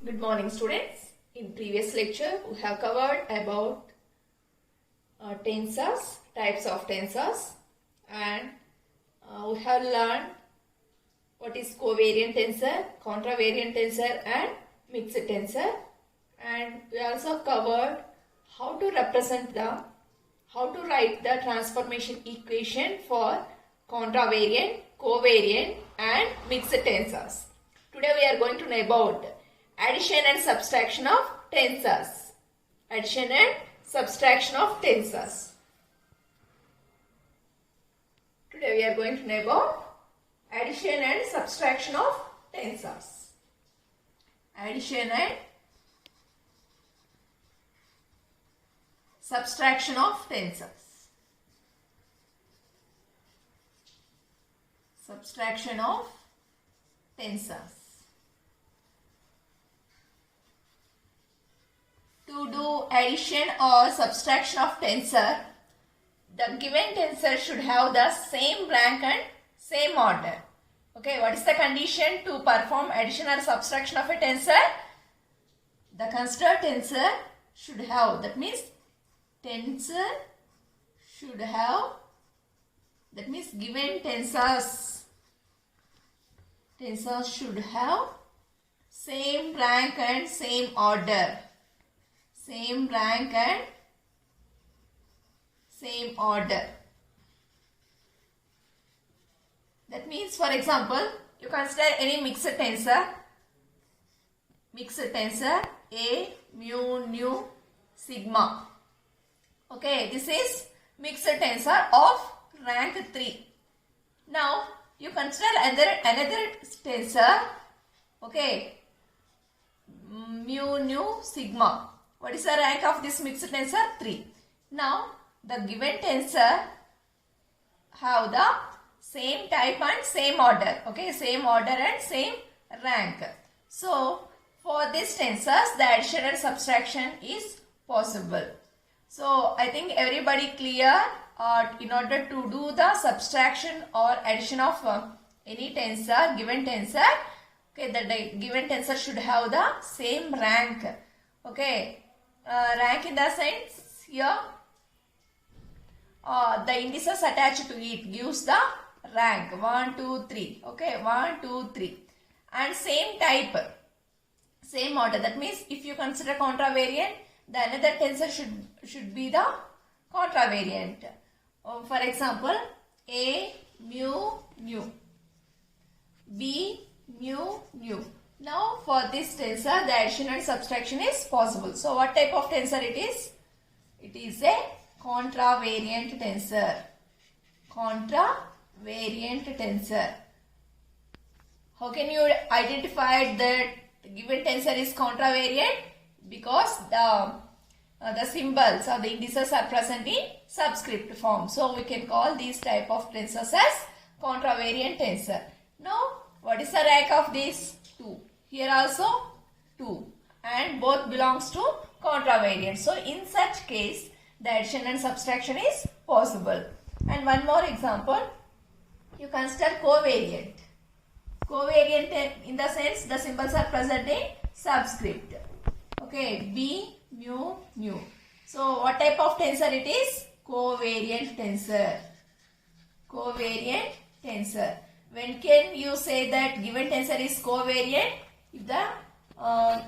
Good morning, students. In previous lecture, we have covered about tensors, types of tensors, and we have learned what is covariant tensor, contravariant tensor, and mixed tensor. And we also covered how to write the transformation equation for contravariant, covariant, and mixed tensors. Today we are going to know about addition and subtraction of tensors. Addition and subtraction of tensors. Today we are going to know about addition and subtraction of tensors. Addition and subtraction of tensors. Subtraction of tensors. To do addition or subtraction of tensor, the given tensor should have the same rank and same order. Okay, what is the condition to perform addition or subtraction of a tensor? The considered tensor should have, that means tensor should have, that means given tensors should have same rank and same order. Same rank and same order. That means, for example, you consider any mixed tensor. Mixed tensor A, mu, nu, sigma. Okay, this is mixed tensor of rank 3. Now, you consider another tensor. Okay, mu, nu, sigma. What is the rank of this mixed tensor? 3. Now, the given tensor have the same type and same order. Okay, same order and same rank. So, for these tensors, the addition and subtraction is possible. So, I think everybody clear in order to do the subtraction or addition of any tensor, given tensor. Okay, the given tensor should have the same rank. Okay. Rank in the sense here the indices attached to it gives the rank 1, 2, 3. Okay, 1, 2, 3 and same type, same order. That means if you consider contravariant, the another tensor should be the contravariant. For example, A, mu, nu, B, mu, nu. Now, for this tensor, the addition and subtraction is possible. So, what type of tensor it is? It is a contravariant tensor. Contravariant tensor. How can you identify that given tensor is contravariant? Because the symbols or the indices are present in subscript form. So, we can call these type of tensors as contravariant tensor. Now, what is the rank of this? 2. Here also 2 and both belongs to contravariant. So in such case the addition and subtraction is possible. And one more example, you consider covariant. Covariant in the sense the symbols are present in subscript. Okay, B, mu, nu. So what type of tensor it is? Covariant tensor. Covariant tensor. When can you say that given tensor is covariant? If the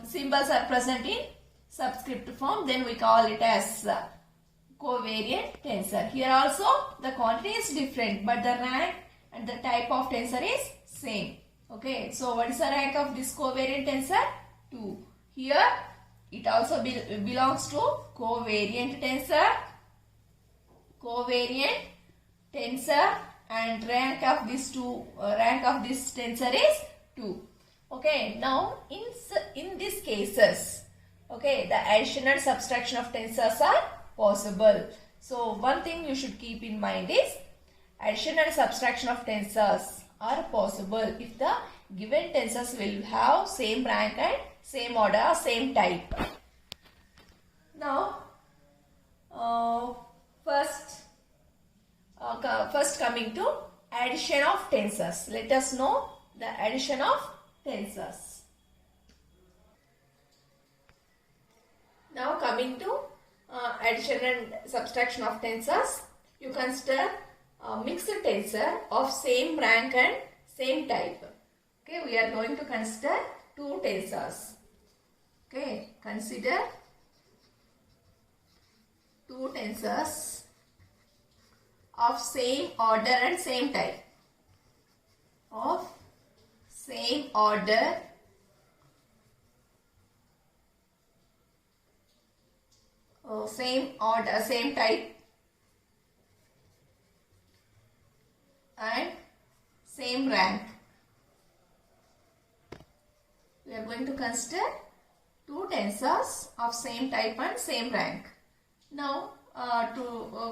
symbols are present in subscript form, then we call it as covariant tensor. Here also the quantity is different, but the rank and the type of tensor is same. Okay, so what is the rank of this covariant tensor? 2. Here it also belongs to covariant tensor. Covariant tensor. And rank of this tensor is 2. Okay, now in these cases, okay, the addition and subtraction of tensors are possible. So one thing you should keep in mind is addition and subtraction of tensors are possible if the given tensors will have same rank and same order, same type. Now, first coming to addition of tensors. Let us know the addition of tensors. coming to addition and subtraction of tensors, you consider mixed tensor of same rank and same type. Okay, we are going to consider two tensors. Okay, consider two tensors of same order and same type. Of same order same type and same rank. We are going to consider two tensors of same type and same rank. Now,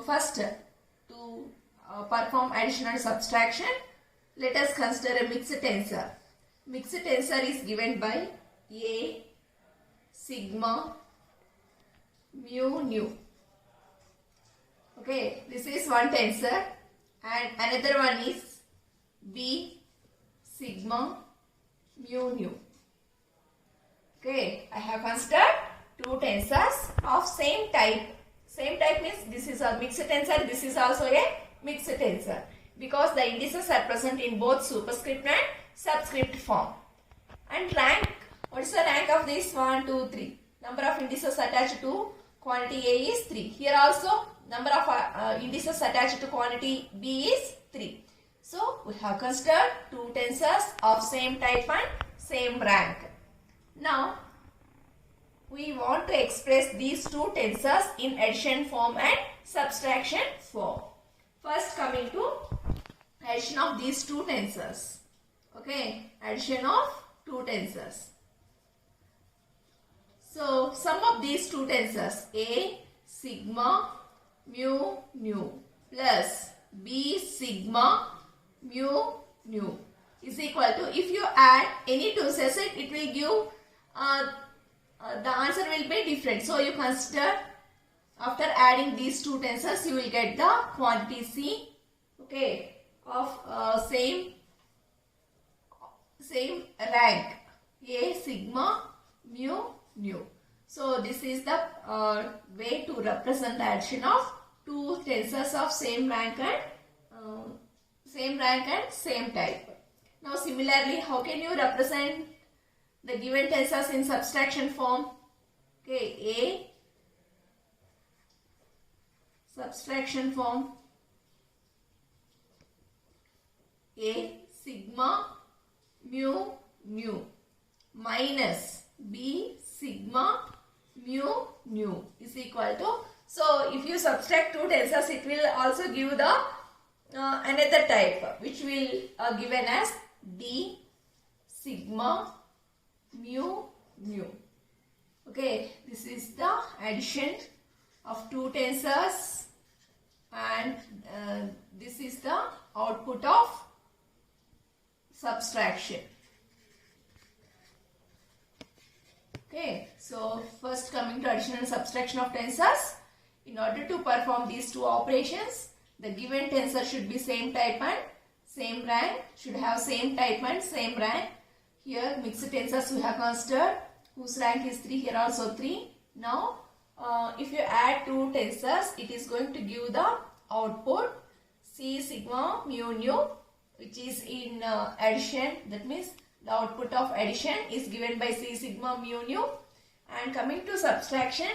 first to perform addition and subtraction, let us consider a mixed tensor. Mixed tensor is given by A, sigma, mu, nu. Okay, this is one tensor, and another one is B, sigma, mu, nu. Okay, I have considered two tensors of same type. Same type means this is a mixed tensor, this is also a mixed tensor, because the indices are present in both superscript and subscript form. And rank, what is the rank of this? 1, 2, 3. Number of indices attached to quantity A is 3. Here also number of indices attached to quantity B is 3. So we have considered two tensors of same type and same rank. Now we want to express these two tensors in addition form and subtraction form. First, coming to addition of these two tensors. Okay, addition of two tensors. So, sum of these two tensors, A, sigma, mu, nu, plus B, sigma, mu, nu, is equal to, if you add any two sets, it will give, the answer will be different. So, you consider, after adding these two tensors, you will get the quantity C, okay, of same rank, A, sigma, mu, nu. So this is the way to represent the addition of two tensors of same rank and same type. Now similarly, how can you represent the given tensors in subtraction form? Okay, A, subtraction form, A, sigma, mu, nu, minus B, sigma, mu, nu, is equal to, so if you subtract two tensors, it will also give the another type, which will given as D, sigma, mu, nu. Okay, this is the addition of two tensors, and this is the output of subtraction. Okay, so first coming to addition and subtraction of tensors. In order to perform these two operations, the given tensor should be same type and same rank, should have same type and same rank. Here mixed tensors we have considered, whose rank is 3, here also 3. Now if you add two tensors, it is going to give the output C, sigma, mu, nu, which is in addition. That means the output of addition is given by C, sigma, mu, nu. And coming to subtraction,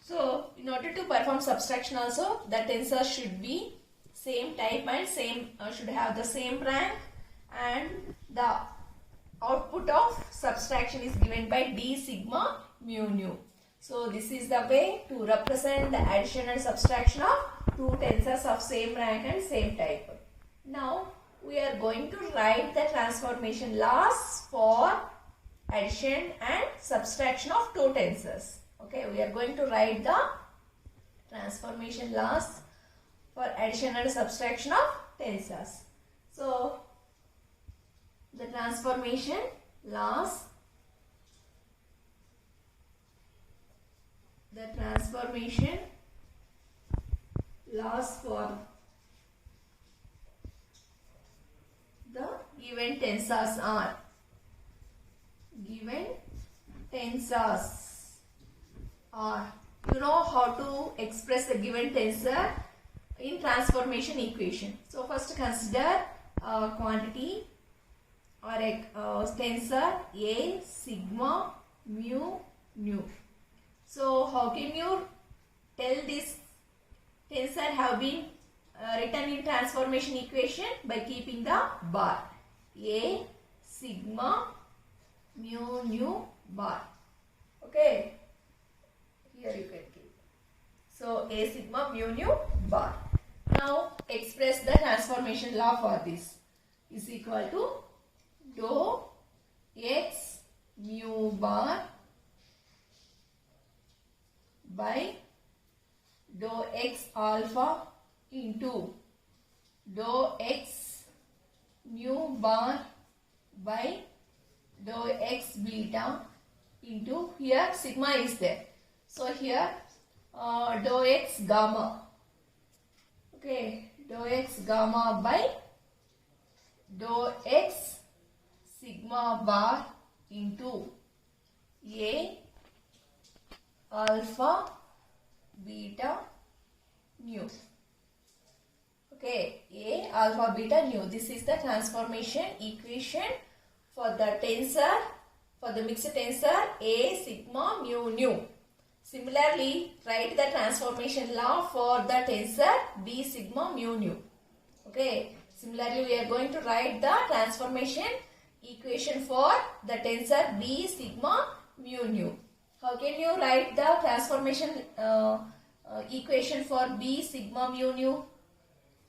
so in order to perform subtraction also, the tensor should be same type and same should have the same rank, and the output of subtraction is given by D, sigma, mu, nu. So this is the way to represent the addition and subtraction of two tensors of same rank and same type. Now we are going to write the transformation laws for addition and subtraction of two tensors. Okay, we are going to write the transformation laws for addition and subtraction of tensors. So the transformation laws, for the given tensors You know how to express the given tensor in transformation equation. So first consider a quantity or a tensor A, sigma, mu, nu. So how can you tell this tensor have been written in transformation equation? By keeping the bar. A, sigma, mu, nu, bar. Okay. Here you can keep. So A, sigma, mu, nu, bar. Now express the transformation law for this. Is equal to dou x mu bar by dou x alpha into dou x mu bar by dou x beta into, here sigma is there. So here dou x gamma. Okay, dou x gamma by dou x sigma bar into A alpha beta nu. Okay, A alpha beta nu. This is the transformation equation for the tensor, for the mixed tensor A sigma mu nu. Similarly, write the transformation law for the tensor B sigma mu nu. Okay, similarly we are going to write the transformation equation for the tensor B sigma mu nu. How can you write the transformation equation for B sigma mu nu?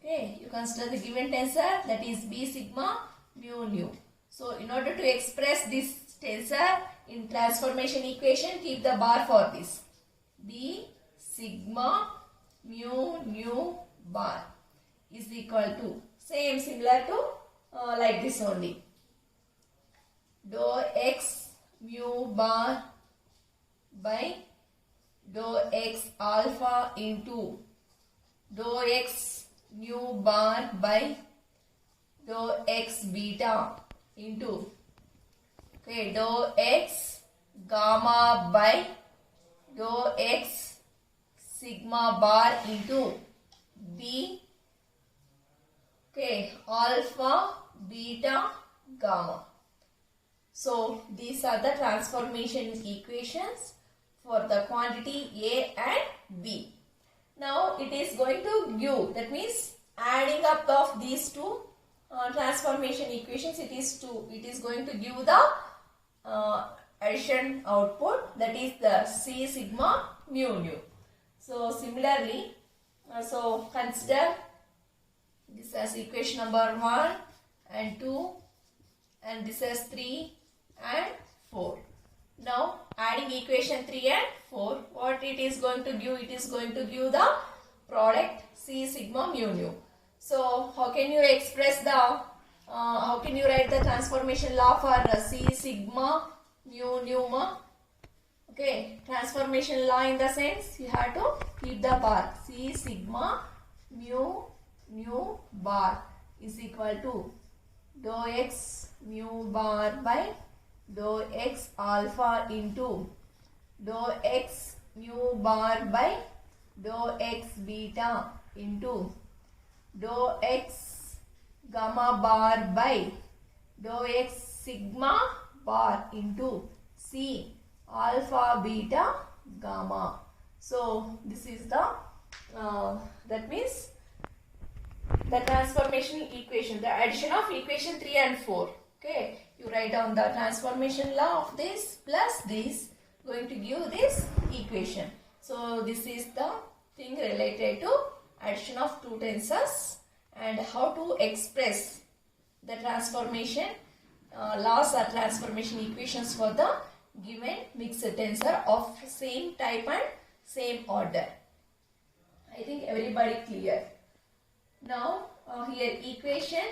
Okay, you consider the given tensor, that is B sigma mu nu. So in order to express this tensor in transformation equation, keep the bar for this. B sigma mu nu bar is equal to, similar to like this only, dou x mu bar by dou x alpha into dou x mu bar by dou x beta into, okay, dou x gamma by dou x sigma bar into B, okay, alpha beta gamma. So these are the transformation equations for the quantity A and B. Now it is going to give, that means adding up of these two transformation equations, it is going to give the addition output, that is the C sigma mu nu. So similarly, so consider this as equation number 1 and 2, and this as 3 and 4. Now adding equation 3 and 4, what it is going to give? It is going to give the product C sigma mu nu. So how can you express the, how can you write the transformation law for C sigma mu nu? Okay, transformation law in the sense you have to keep the bar. C sigma mu nu bar is equal to dou x mu bar by dou x alpha into dou x mu bar by dou x beta into dou x gamma bar by dou x sigma bar into C alpha beta gamma. So this is the that means the transformation equation, the addition of equation 3 and 4. Okay, you write down the transformation law of this plus this, going to give this equation. So this is the thing related to addition of two tensors and how to express the transformation laws or transformation equations for the given mixed tensor of same type and same order. I think everybody clear. Now here equation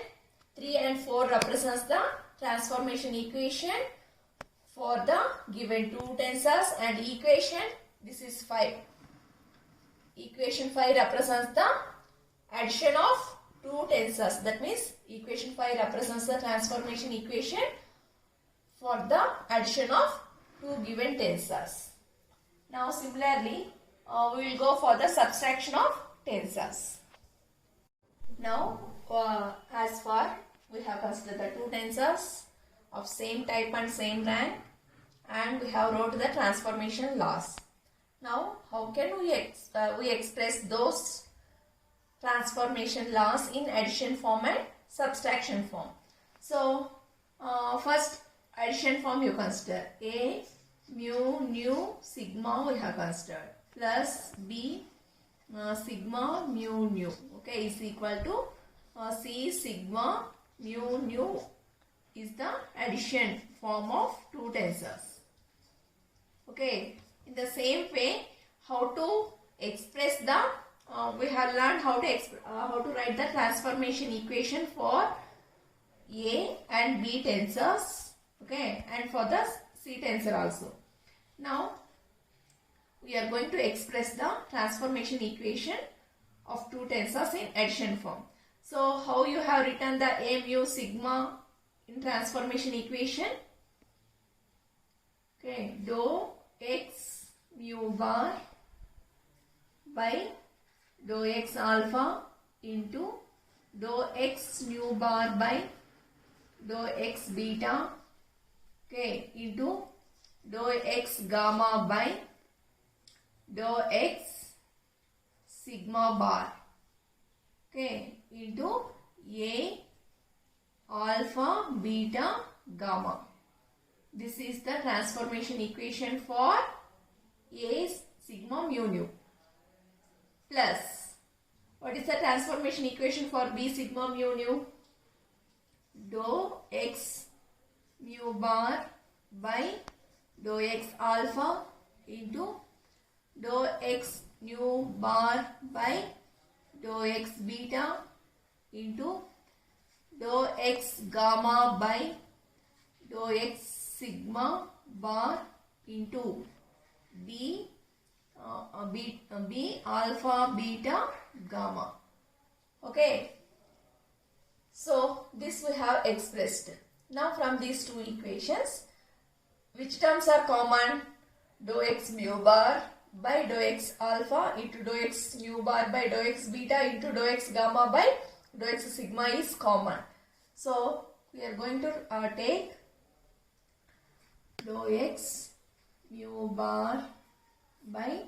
3 and 4 represents the transformation equation for the given two tensors, and equation, this is 5. Equation 5 represents the addition of two tensors. That means equation 5 represents the transformation equation for the addition of two given tensors. Now similarly, we will go for the subtraction of tensors. Now as far we have considered the two tensors of same type and same rank, and we have wrote the transformation laws. Now how can we express those transformation laws in addition form and subtraction form? So first addition form you consider A mu nu sigma we have considered plus B sigma mu nu, okay, is equal to C sigma mu nu is the addition form of two tensors. Okay, in the same way, how to express the we have learned how to write the transformation equation for A and B tensors, okay, and for the C tensor also. Now we are going to express the transformation equation of two tensors in addition form. So how you have written the A mu sigma in transformation equation? Okay, dou x mu bar by dou x alpha into dou x nu bar by dou x beta, okay, into dou x gamma by dou x sigma bar, okay, into A alpha beta gamma. This is the transformation equation for A sigma mu nu. Plus, what is the transformation equation for B sigma mu nu? Dou x mu bar by dou x alpha into dou x nu bar by dou x beta into dou x gamma by dou x sigma bar into B alpha beta gamma. Okay, so this we have expressed. Now from these two equations, which terms are common? Dou x mu bar by dou x alpha into dou x nu bar by dou x beta into dou x gamma by dou x sigma is common. So we are going to take dou x mu bar by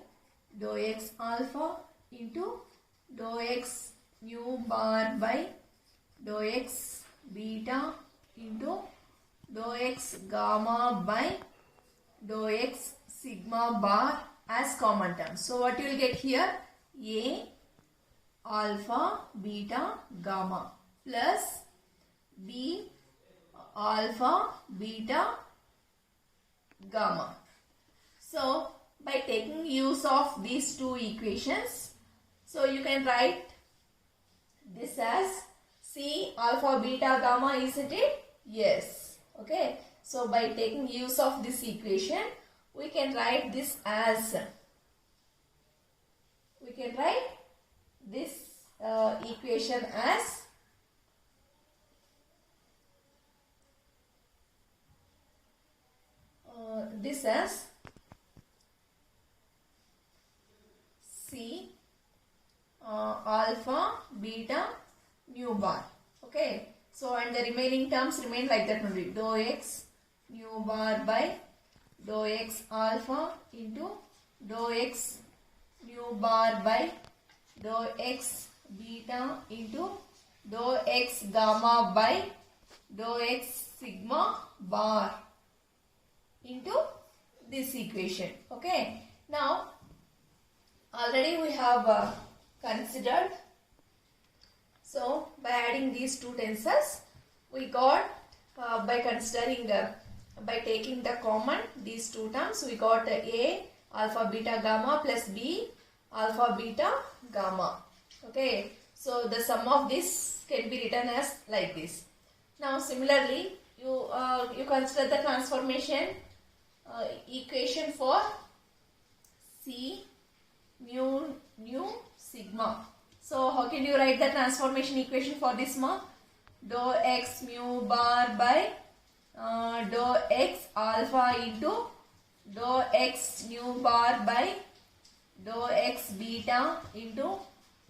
dou x alpha into dou x nu bar by dou x beta into dou x gamma by dou x sigma bar as common terms. So what you will get here? A alpha beta gamma plus B alpha beta gamma. So by taking use of these two equations, so you can write this as C alpha beta gamma, isn't it? Yes. Okay. So by taking use of this equation, we can write this as equation as C alpha beta nu bar. Okay, so and the remaining terms remain like that only. Dou x nu bar by dou x alpha into dou x nu bar by dou x beta into dou x gamma by dou x sigma bar into this equation. Okay, now already we have considered. So by adding these two tensors, we got by considering by taking the common these two terms, we got A alpha beta gamma plus B alpha beta gamma. Okay, so the sum of this can be written as like this. Now similarly, you consider the transformation equation for C mu nu sigma. So how can you write the transformation equation for this ma? Dou x mu bar by dou x alpha into dou x nu bar by dou x beta into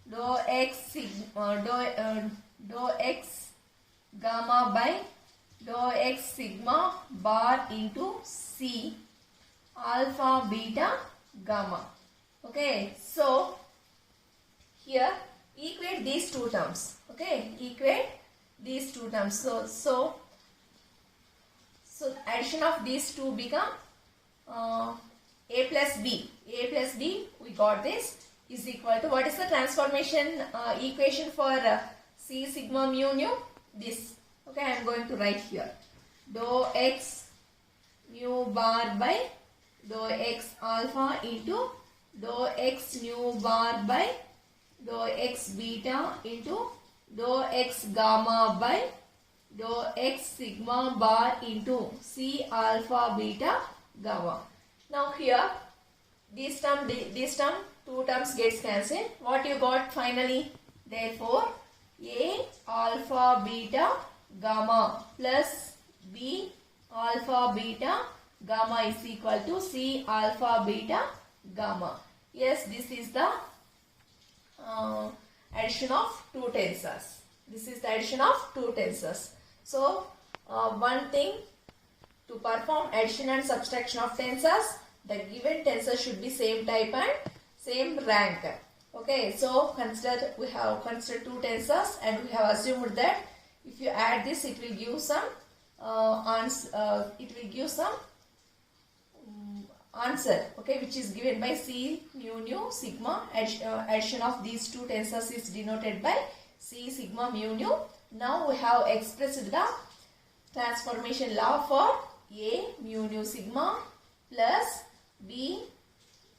dou x sigma dou x gamma by dou x sigma bar into C alpha beta gamma. Okay, so here equate these two terms. Okay, equate these two terms. So addition of these two become a plus b. A plus b, we got this, is equal to, what is the transformation equation for C sigma mu nu? This. Okay, I am going to write here. Dou x nu bar by dou x alpha into dou x nu bar by dou x beta into dou x gamma by dou x sigma bar into C alpha beta gamma. Now here this term, two terms gets cancelled. What you got finally? Therefore A alpha beta gamma plus B alpha beta gamma is equal to C alpha beta gamma. Yes, this is the addition of two tensors. This is the addition of two tensors. So one thing, to perform addition and subtraction of tensors, the given tensor should be same type and same rank. Okay, so we have considered two tensors and we have assumed that if you add this, it will give some answer, okay, which is given by C mu nu sigma. Addition of these two tensors is denoted by C sigma mu nu. Now we have expressed the transformation law for A mu nu sigma plus B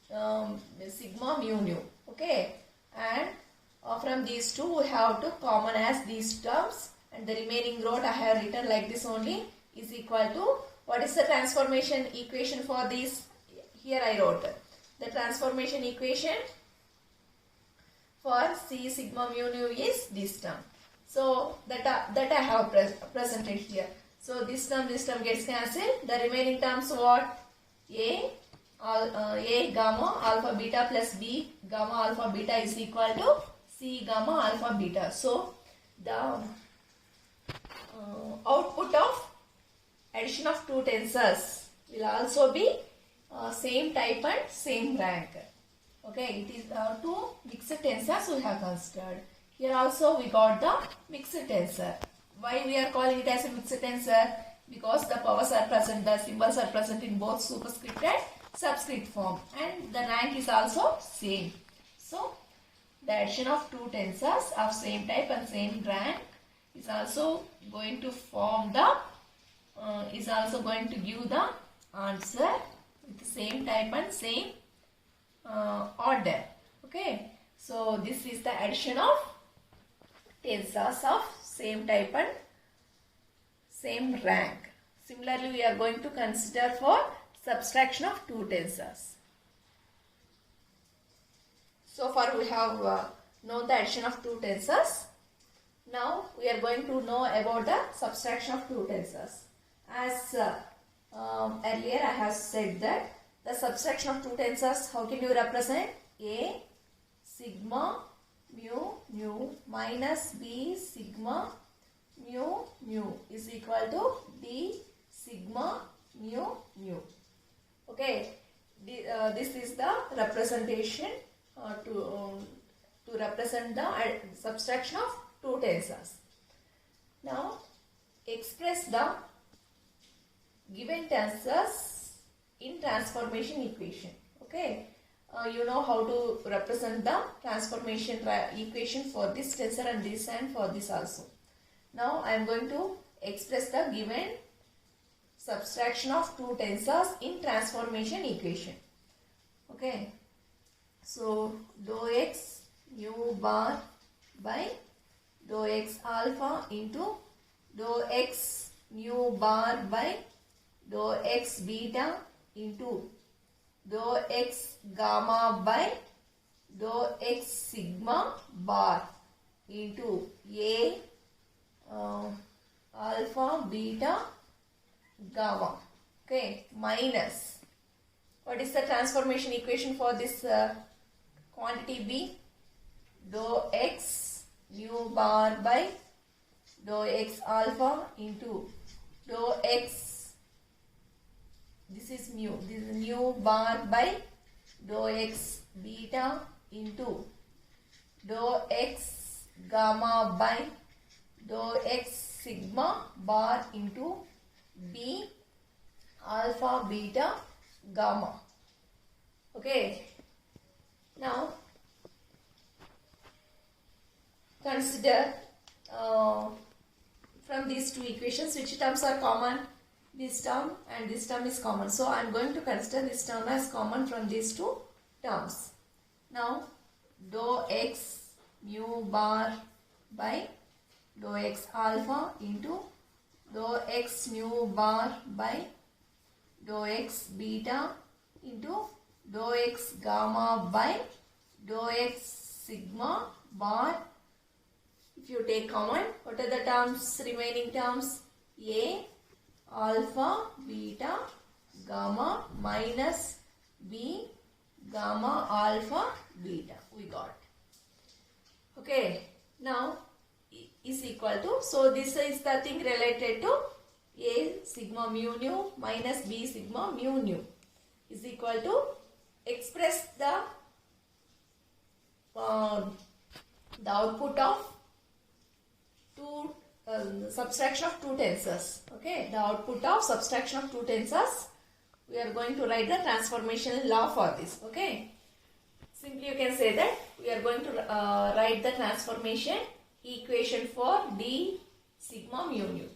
sigma mu nu. Okay, and from these two we have to common as these terms, and the remaining row I have written like this only, is equal to, what is the transformation equation for this? Here I wrote the transformation equation for C sigma mu nu is this term. So that I have presented here. So this term gets cancelled. The remaining terms what? A gamma alpha beta plus B gamma alpha beta is equal to C gamma alpha beta. So the output of addition of two tensors will also be same type and same rank. Okay, it is two mixed tensors we have considered. Here also we got the mixed tensor. Why we are calling it as a mixed tensor? Because the powers are present, the symbols are present in both superscript and subscript form, and the rank is also same. So the addition of two tensors of same type and same rank is also going to form the is also going to give the answer with the same type and same order. Okay, so this is the addition of tensors of same type and same rank. Similarly, we are going to consider for subtraction of two tensors. So far we have known the addition of two tensors. Now we are going to know about the subtraction of two tensors. As earlier I have said that the subtraction of two tensors, how can you represent? A sigma mu nu minus B sigma mu nu is equal to D sigma mu nu. Okay, this is the representation to represent the subtraction of two tensors. Now express the given tensors in transformation equation. Okay, you know how to represent the transformation equation for this tensor and this, and for this also. Now I am going to express the given subtraction of two tensors in transformation equation. Okay, so dou x nu bar by dou x alpha into dou x nu bar by dou x beta into dou x gamma by dou x sigma bar into A alpha beta gamma. Okay, minus What is the transformation equation for this quantity B? Dou x mu bar by dou x alpha into dou x, this is mu bar by dou x beta into dou x gamma by dou x sigma bar into B alpha beta gamma. Okay, now consider from these two equations which terms are common. This term and this term is common, so I am going to consider this term as common from these two terms. Now dou x mu bar by dou x alpha into dou x mu bar by dou x beta into dou x gamma by dou x sigma bar. If you take common, what are the terms, remaining terms? A alpha beta gamma minus B gamma alpha beta we got. Okay, now is equal to, so this is the thing related to A sigma mu nu minus B sigma mu nu is equal to, express the output of two subtraction of two tensors. Okay, the output of subtraction of two tensors, we are going to write the transformation law for this. Okay, simply you can say that we are going to write the transformation equation for D sigma mu nu.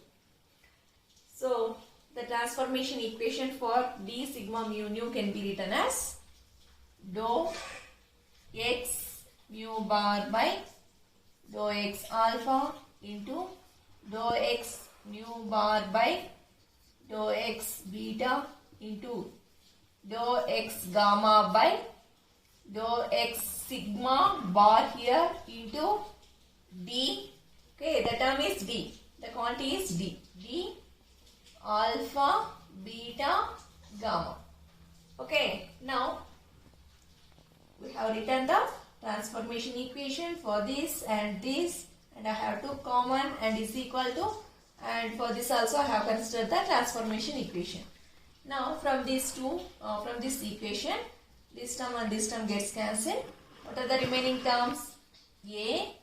So the transformation equation for D sigma mu nu can be written as dou x mu bar by dou x alpha into dou x mu bar by dou x beta into dou x gamma by dou x sigma bar here into D. Okay, the term is D. The quantity is D. D alpha beta gamma. Okay, now we have written the transformation equation for this, and I have to common and is equal to, and for this also I have considered the transformation equation. Now from these two, from this equation, this term and this term gets cancelled. What are the remaining terms? A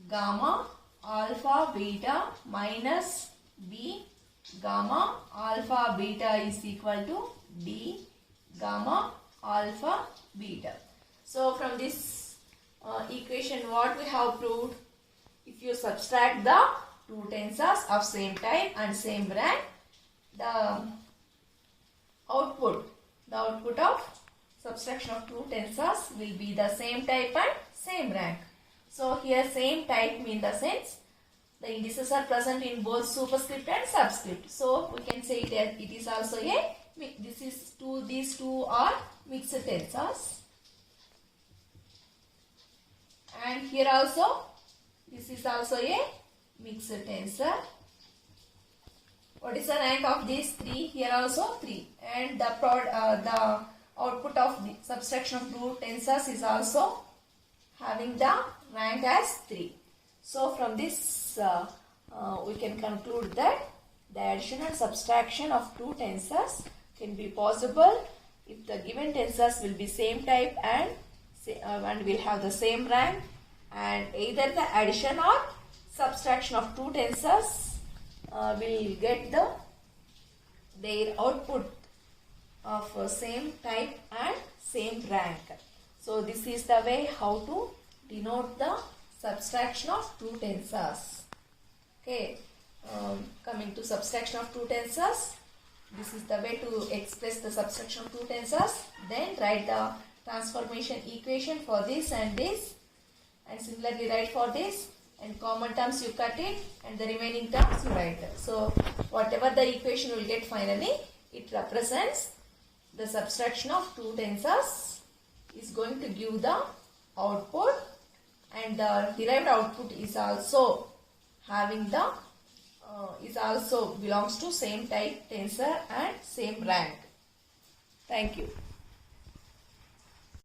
gamma alpha beta minus B gamma alpha beta is equal to D gamma alpha beta. So from this equation, what we have proved, if you subtract the two tensors of same type and same rank, the output of subtraction of two tensors will be the same type and same rank. So here same type mean the sense the indices are present in both superscript and subscript. So we can say that it is also a, these two are mixed tensors. And here also, this is also a mixed tensor. What is the rank of these three? Here also 3. And the output of the subtraction of two tensors is also having the rank as 3. So from this we can conclude that the addition and subtraction of two tensors can be possible if the given tensors will be same type and will have the same rank, and either the addition or subtraction of two tensors will get their output of same type and same rank. So this is the way how to denote the subtraction of two tensors. Okay, coming to subtraction of two tensors, this is the way to express the subtraction of two tensors. Then write the transformation equation for this, and similarly write for this, and common terms you cut it and the remaining terms you write. So whatever the equation will get finally, it represents the subtraction of two tensors is going to give the output, and the derived output is also having the is also belongs to same type tensor and same rank. Thank you.